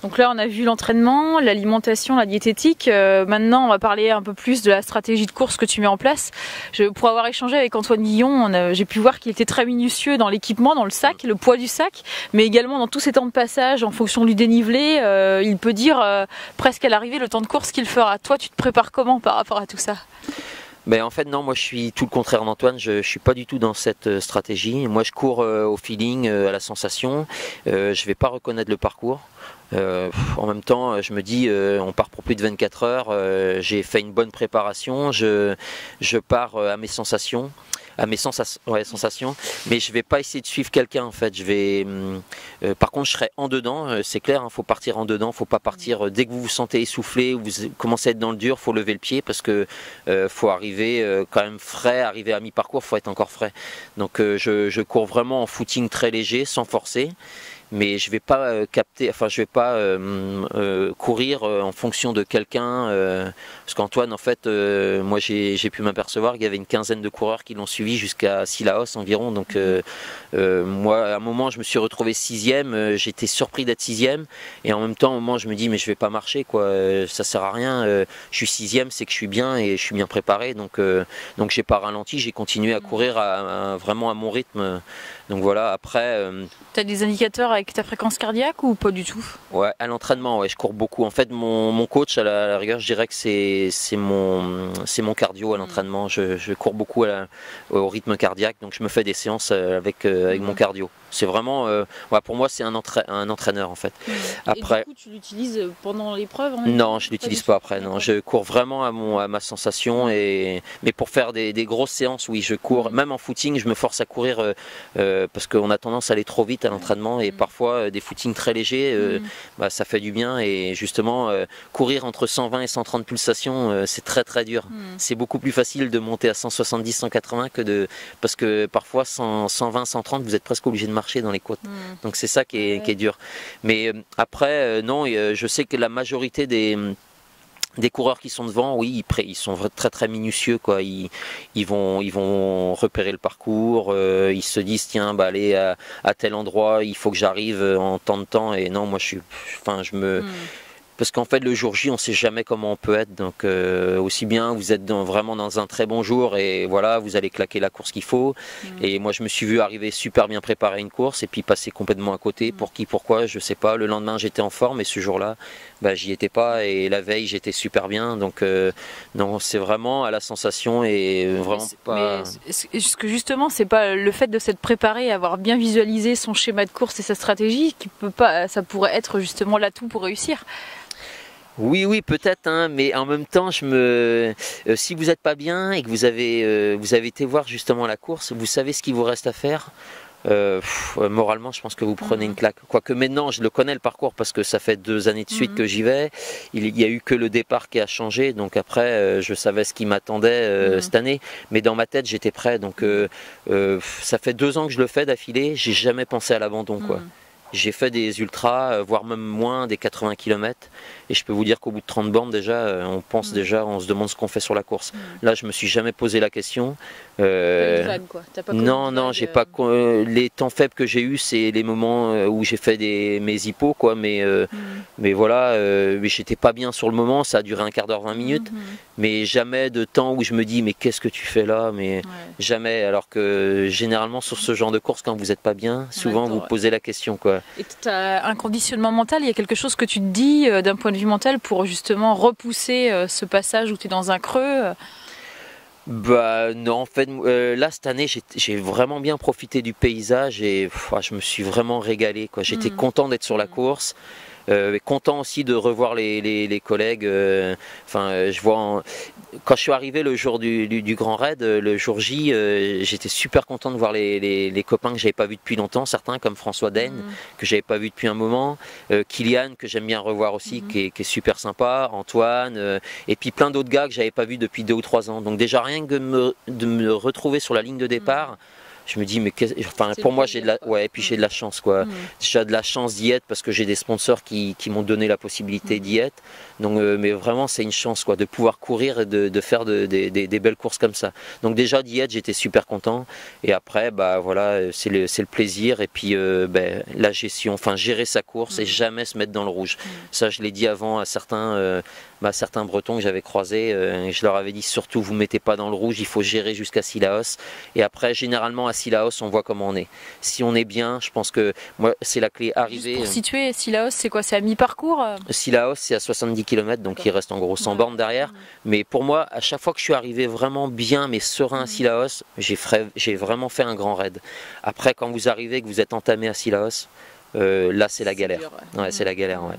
Donc là, on a vu l'entraînement, l'alimentation, la diététique. Maintenant, on va parler un peu plus de la stratégie de course que tu mets en place. Pour avoir échangé avec Antoine Guillon, j'ai pu voir qu'il était très minutieux dans l'équipement, dans le sac, le poids du sac, mais également dans tous ses temps de passage, en fonction du dénivelé. Il peut dire presque à l'arrivée le temps de course qu'il fera. Toi, tu te prépares comment par rapport à tout ça ? Ben en fait non, moi je suis tout le contraire d'Antoine, je suis pas du tout dans cette stratégie. Moi je cours au feeling, à la sensation, je vais pas reconnaître le parcours. En même temps je me dis on part pour plus de 24 heures, j'ai fait une bonne préparation, je pars à mes sensations. À mes sensations, mais je vais pas essayer de suivre quelqu'un en fait. Je vais, par contre, je serai en dedans. C'est clair, faut partir en dedans. Faut pas partir dès que vous vous sentez essoufflé ou vous commencez à être dans le dur. Faut lever le pied parce que faut arriver quand même frais. Arriver à mi-parcours, faut être encore frais. Donc je cours vraiment en footing très léger, sans forcer. Mais je vais pas je vais pas courir en fonction de quelqu'un, parce qu'Antoine, en fait, moi j'ai pu m'apercevoir qu'il y avait une quinzaine de coureurs qui l'ont suivi jusqu'à Sillaos environ. Donc moi, à un moment, je me suis retrouvé 6e, j'étais surpris d'être 6e, et en même temps, à un moment, je me dis mais je vais pas marcher, quoi, ça sert à rien. Je suis 6e, c'est que je suis bien et je suis bien préparé, donc j'ai pas ralenti, j'ai continué à courir vraiment à mon rythme. Donc voilà, après. Tu as des indicateurs avec ta fréquence cardiaque ou pas du tout? Ouais, à l'entraînement, ouais, je cours beaucoup. En fait, mon coach, à la rigueur, je dirais que c'est mon cardio à l'entraînement. Je cours beaucoup au rythme cardiaque, donc je me fais des séances avec mon cardio. C'est vraiment, pour moi, c'est un entraîneur en fait. Après, et du coup, tu l'utilises pendant l'épreuve? Non, je l'utilise pas après. Non, je cours vraiment à ma sensation. Mais pour faire des grosses séances, oui, je cours. Même en footing, je me force à courir parce qu'on a tendance à aller trop vite à l'entraînement et parfois des footings très légers, ça fait du bien. Et justement, courir entre 120 et 130 pulsations, c'est très très dur. C'est beaucoup plus facile de monter à 170, 180 parce que parfois 120, 130, vous êtes presque obligé de marcher dans les côtes. Donc c'est ça qui est dur. Mais après, non, je sais que la majorité des coureurs qui sont devant, oui, ils sont très très minutieux, quoi. Ils vont repérer le parcours, ils se disent tiens, aller à tel endroit, il faut que j'arrive en tant de temps. Et non, moi parce qu'en fait le jour J on sait jamais comment on peut être, donc aussi bien vous êtes vraiment dans un très bon jour et voilà, vous allez claquer la course qu'il faut. Et moi je me suis vu arriver super bien préparer une course et puis passer complètement à côté. Pourquoi, je sais pas. Le lendemain j'étais en forme et ce jour-là j'y étais pas, et la veille j'étais super bien. Donc non, c'est vraiment à la sensation et vraiment pas. Mais ce que justement, c'est pas le fait de s'être préparé, avoir bien visualisé son schéma de course et sa stratégie qui peut pas, ça pourrait être justement l'atout pour réussir. Oui, peut-être, mais en même temps, si vous n'êtes pas bien et que vous avez été voir justement la course, vous savez ce qu'il vous reste à faire. Moralement, je pense que vous prenez une claque. Quoique maintenant, je le connais le parcours parce que ça fait 2 années de suite que j'y vais. Il y a eu que le départ qui a changé, donc après, je savais ce qui m'attendait cette année. Mais dans ma tête, j'étais prêt. Donc, ça fait 2 ans que je le fais d'affilée. J'ai jamais pensé à l'abandon, quoi. J'ai fait des ultras, voire même moins, des 80 km. Et je peux vous dire qu'au bout de 30 bornes, déjà, on se demande ce qu'on fait sur la course. Là, je me suis jamais posé la question. Vague, quoi. Non, j'ai pas. Les temps faibles que j'ai eu, c'est les moments où j'ai fait mes hippos, quoi. Mais voilà, mais j'étais pas bien sur le moment. Ça a duré un quart d'heure, 20 minutes. Mais jamais de temps où je me dis mais qu'est-ce que tu fais là, mais jamais. Alors que généralement sur ce genre de course, quand vous n'êtes pas bien, souvent vous posez la question, quoi. Et tu as un conditionnement mental, il y a quelque chose que tu te dis d'un point de vue mental pour justement repousser ce passage où tu es dans un creux? Non, en fait, là cette année j'ai vraiment bien profité du paysage et je me suis vraiment régalé, quoi. J'étais content d'être sur la course. Content aussi de revoir les collègues. Je vois quand je suis arrivé le jour du Grand Raid, le jour J, j'étais super content de voir les copains que j'avais pas vus depuis longtemps, certains comme François Daigne que j'avais pas vu depuis un moment, Kylian que j'aime bien revoir aussi, qui est super sympa, Antoine, et puis plein d'autres gars que j'avais pas vus depuis 2 ou 3 ans. Donc déjà rien que de me retrouver sur la ligne de départ. je me dis mais enfin, pour moi j'ai de la, ouais, et puis j'ai de la chance quoi. J'ai de la chance d'y être parce que j'ai des sponsors qui m'ont donné la possibilité d'y être. Donc mais vraiment c'est une chance quoi de pouvoir courir et de faire des belles courses comme ça. Donc déjà d'y être, j'étais super content. Et après bah voilà, c'est le plaisir et puis la gestion, enfin gérer sa course et jamais se mettre dans le rouge. Ça je l'ai dit avant à certains Bretons que j'avais croisés, je leur avais dit surtout vous mettez pas dans le rouge, il faut gérer jusqu'à Sillaos. Et après généralement à Sillaos on voit comment on est. Si on est bien, je pense que moi c'est la clé arrivée. Juste pour situer, Sillaos c'est quoi? C'est à mi-parcours? Sillaos c'est à 70 km donc il reste en gros 100 bornes derrière. Mais pour moi à chaque fois que je suis arrivé vraiment bien mais serein à Sillaos, j'ai vraiment fait un grand raid. Après quand vous arrivez que vous êtes entamé à Sillaos, là c'est la galère. Ouais, c'est la galère, ouais.